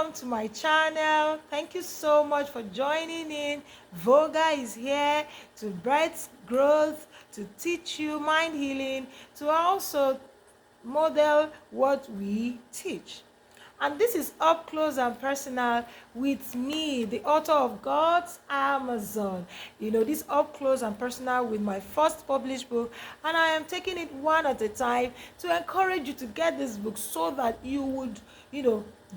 welcome to my channel. Thank you so much for joining in. Voga is here to bright growth, to teach you mind healing, to also model what we teach. And this is up close and personal with me, the author of God's Amazon. This up close and personal with my first published book, and I am taking it one at a time to encourage you to get this book so that you would,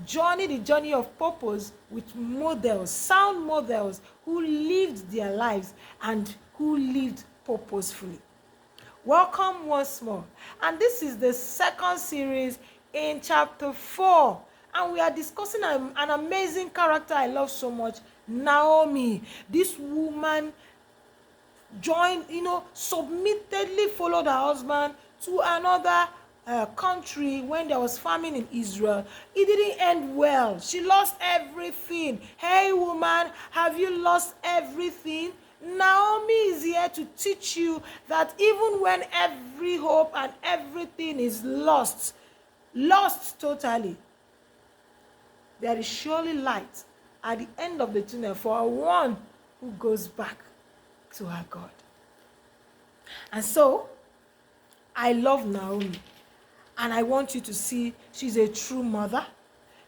journey the journey of purpose with models, sound models who lived their lives and who lived purposefully. Welcome once more. And this is the second series in chapter 4. And we are discussing an amazing character I love so much, Naomi. This woman joined, submittedly followed her husband to another country when there was famine in Israel. It didn't end well. She lost everything. Hey woman, have you lost everything? Naomi is here to teach you that even when every hope and everything is lost totally, there is surely light at the end of the tunnel for one who goes back to her God. And so, I love Naomi. And I want you to see she's a true mother.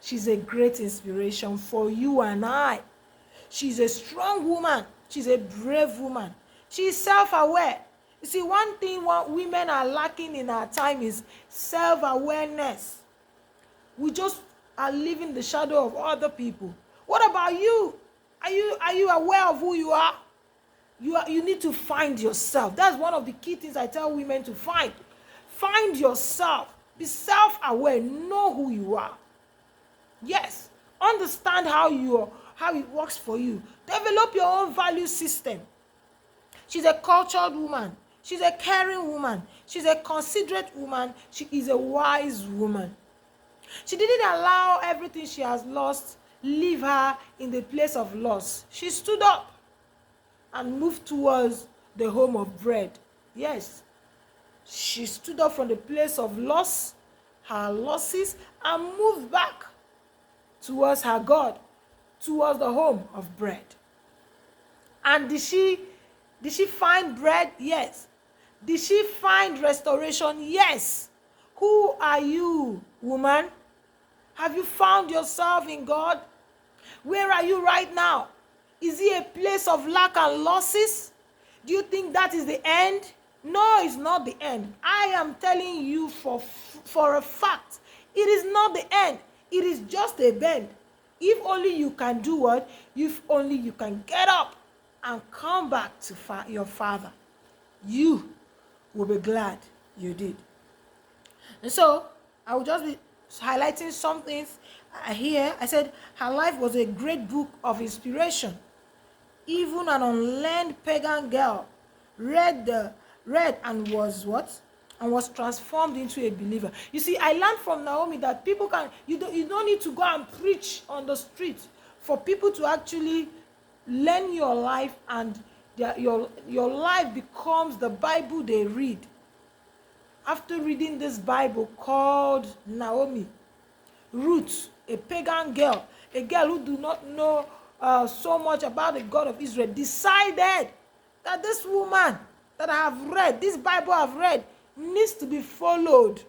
She's a great inspiration for you and I. She's a strong woman. She's a brave woman. She's self-aware. You see, one thing what women are lacking in our time is self-awareness. We just are living the shadow of other people. What about you? Are you aware of who you are? You need to find yourself. That's one of the key things I tell women to find. Find yourself. Be self-aware. Know who you are. Yes. Understand how it works for you. Develop your own value system. She's a cultured woman. She's a caring woman. She's a considerate woman. She is a wise woman. She didn't allow everything she has lost leave her in the place of loss. She stood up and moved towards the home of bread. Yes, she stood up from the place of loss, her losses, and moved back towards her God, towards the home of bread. And did she find bread? Yes. Did she find restoration? Yes. Who are you, woman? Have you found yourself in God? Where are you right now? Is it a place of lack and losses? Do you think that is the end? No, it's not the end. I am telling you for a fact, it is not the end. It is just a bend. If only you can do what? If only you can get up and come back to your Father, you will be glad you did. And so, I will just be highlighting some things here. I said her life was a great book of inspiration. Even an unlearned pagan girl read and was what? And was transformed into a believer. You see, I learned from Naomi that people you don't need to go and preach on the street for people to actually learn your life, and your life becomes the Bible they read. After reading this Bible called Naomi, Ruth, a pagan girl, a girl who do not know so much about the God of Israel, decided that this woman that I have read, this Bible I've read, needs to be followed.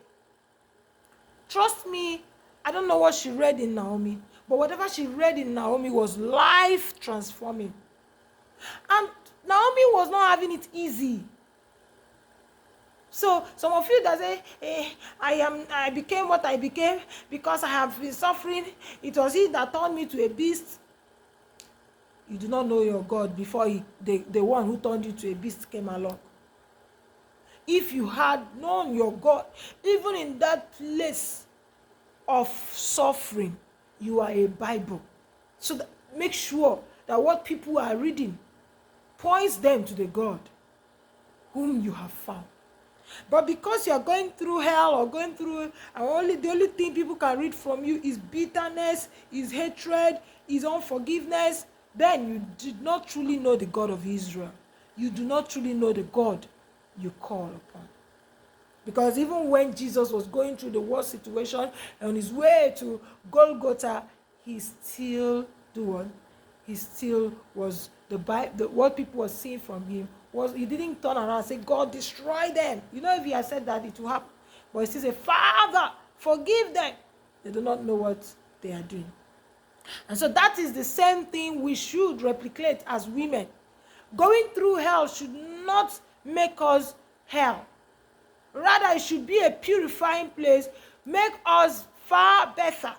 Trust me, I don't know what she read in Naomi, but whatever she read in Naomi was life transforming. And Naomi was not having it easy. So some of you that say, I became what I became because I have been suffering. It was he that turned me to a beast. You do not know your God before the one who turned you to a beast came along. If you had known your God, even in that place of suffering, you are a Bible. So make sure that what people are reading points them to the God whom you have found. But because you are going through hell or going through, and the only thing people can read from you is bitterness, is hatred, is unforgiveness, then you did not truly know the God of Israel. You do not truly know the God you call upon. Because even when Jesus was going through the worst situation on his way to Golgotha, he still do what? He still was what people were seeing from him was, he didn't turn around and say, God, destroy them. You know, if he had said that, it will happen. But he still said, Father, forgive them. They do not know what they are doing. And so that is the same thing we should replicate as women. Going through hell should not make us hell. Rather, it should be a purifying place, make us far better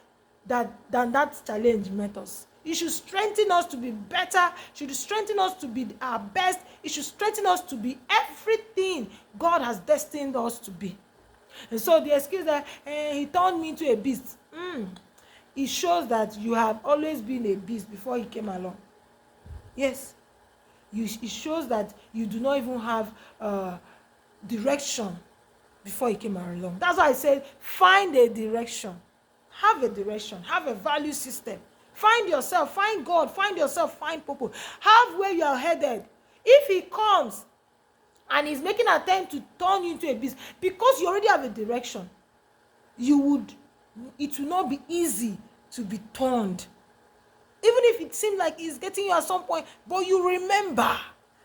than that challenge met us. It should strengthen us to be better. It should strengthen us to be our best. It should strengthen us to be everything God has destined us to be. And so the excuse that he turned me into a beast, it shows that you have always been a beast before he came along. Yes. It shows that you do not even have direction before he came along. That's why I said, find a direction. Have a direction. Have a value system. Find yourself. Find God. Find yourself. Find purpose. Have where you are headed. If he comes and he's making an attempt to turn you into a beast, because you already have a direction, it will not be easy to be turned. Even if it seems like he's getting you at some point, but you remember.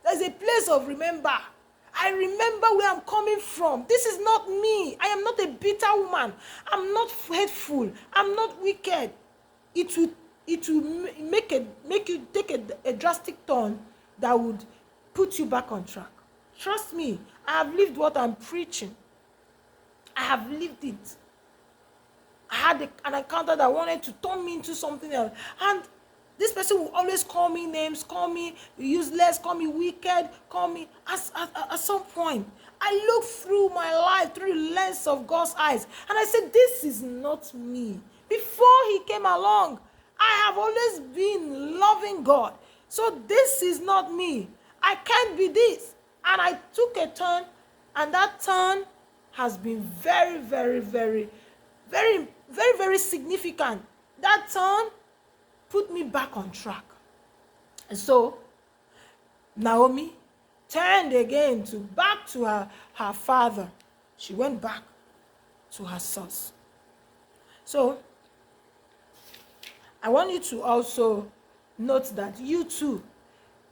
There's a place of remember. I remember where I'm coming from. This is not me. I am not a bitter woman. I'm not hateful. I'm not wicked. It will make you take a drastic turn that would put you back on track. Trust me, I have lived what I'm preaching. I have lived it. I had an encounter that wanted to turn me into something else. And this person will always call me names, call me useless, call me wicked, call me at some point. I looked through my life through the lens of God's eyes, and I said, this is not me. Before he came along, I have always been loving God. So this is not me. I can't be this. And I took a turn, and that turn has been very, very, very, very, very, very significant. That turn put me back on track. And so Naomi turned again back to her father. She went back to her source. So I want you to also note that you too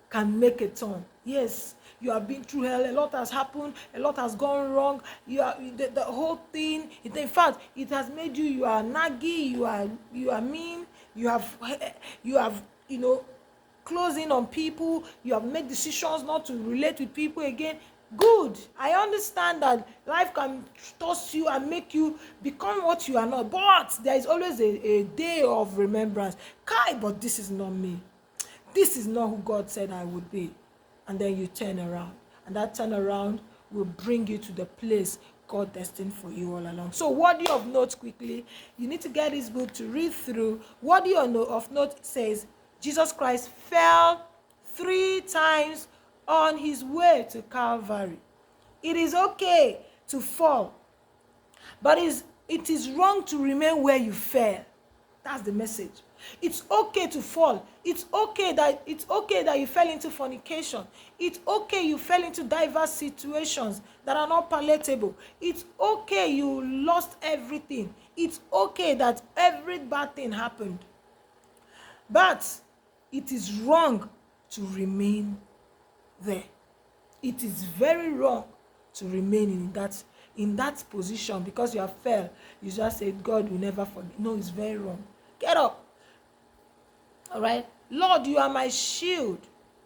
can make a turn. Yes, you have been through hell. A lot has happened. A lot has gone wrong. The whole thing. In fact, it has made you. You are naggy. You are mean. You have closing on people. You have made decisions not to relate with people again. Good. I understand that life can toss you and make you become what you are not. But there is always a day of remembrance. Kai, but this is not me. This is not who God said I would be. And then you turn around. And that turnaround will bring you to the place God destined for you all along. So worthy of note quickly, you need to get this book to read through. Worthy of note says, Jesus Christ fell 3 times on his way to Calvary. It is okay to fall, but it is wrong to remain where you fell. That's the message. It's okay to fall. It's okay that you fell into fornication. It's okay you fell into diverse situations that are not palatable. It's okay you lost everything. It's okay that every bad thing happened. But it is wrong to remain there. It is very wrong to remain in that position because you have fell. You just said God will never forgive. No, it's very wrong. Get up. All right, Lord, you are my shield.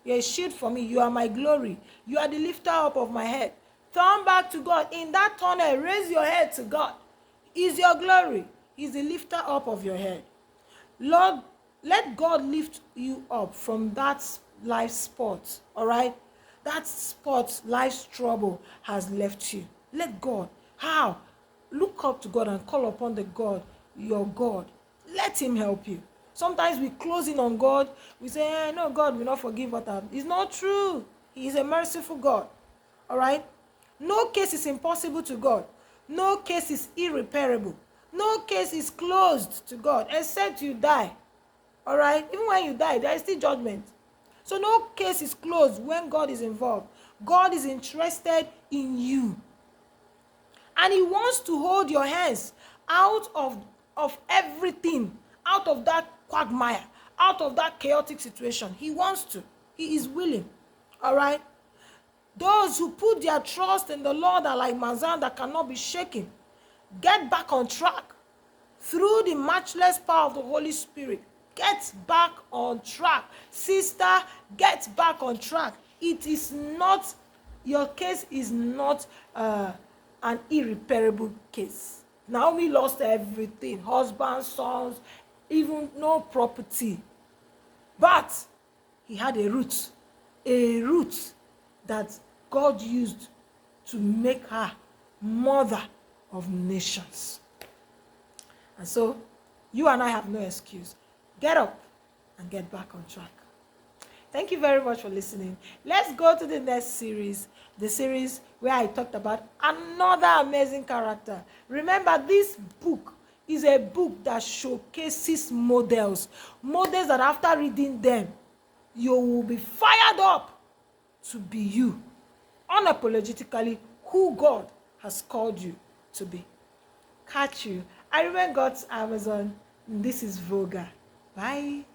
You're a shield for me. You are my glory. You are the lifter up of my head. Turn back to God. In that tunnel, raise your head to God. He's your glory. He's the lifter up of your head. Lord, let God lift you up from that life spot. All right, that spot, life's trouble has left you. Let God. How? Look up to God and call upon the God, your God. Let him help you. Sometimes we close in on God. We say, no, God will not forgive what I've. It's not true. He is a merciful God. All right? No case is impossible to God. No case is irreparable. No case is closed to God except you die. All right? Even when you die, there is still judgment. So no case is closed when God is involved. God is interested in you. And he wants to hold your hands out of everything, out of that quagmire, out of that chaotic situation. He wants to. He is willing. All right? Those who put their trust in the Lord are like Mazan that cannot be shaken. Get back on track through the matchless power of the Holy Spirit. Get back on track. Sister, get back on track. It is not, your case is not an irreparable case. Naomi lost everything, husband, sons, even no property. But he had a root that God used to make her mother of nations. And so, you and I have no excuse. Get up and get back on track. Thank you very much for listening. Let's go to the next series, the series where I talked about another amazing character. Remember, this book is a book that showcases models that after reading them, you will be fired up to be you, unapologetically who God has called you to be. Catch you. I remain God's Amazon. This is Voga. Bye.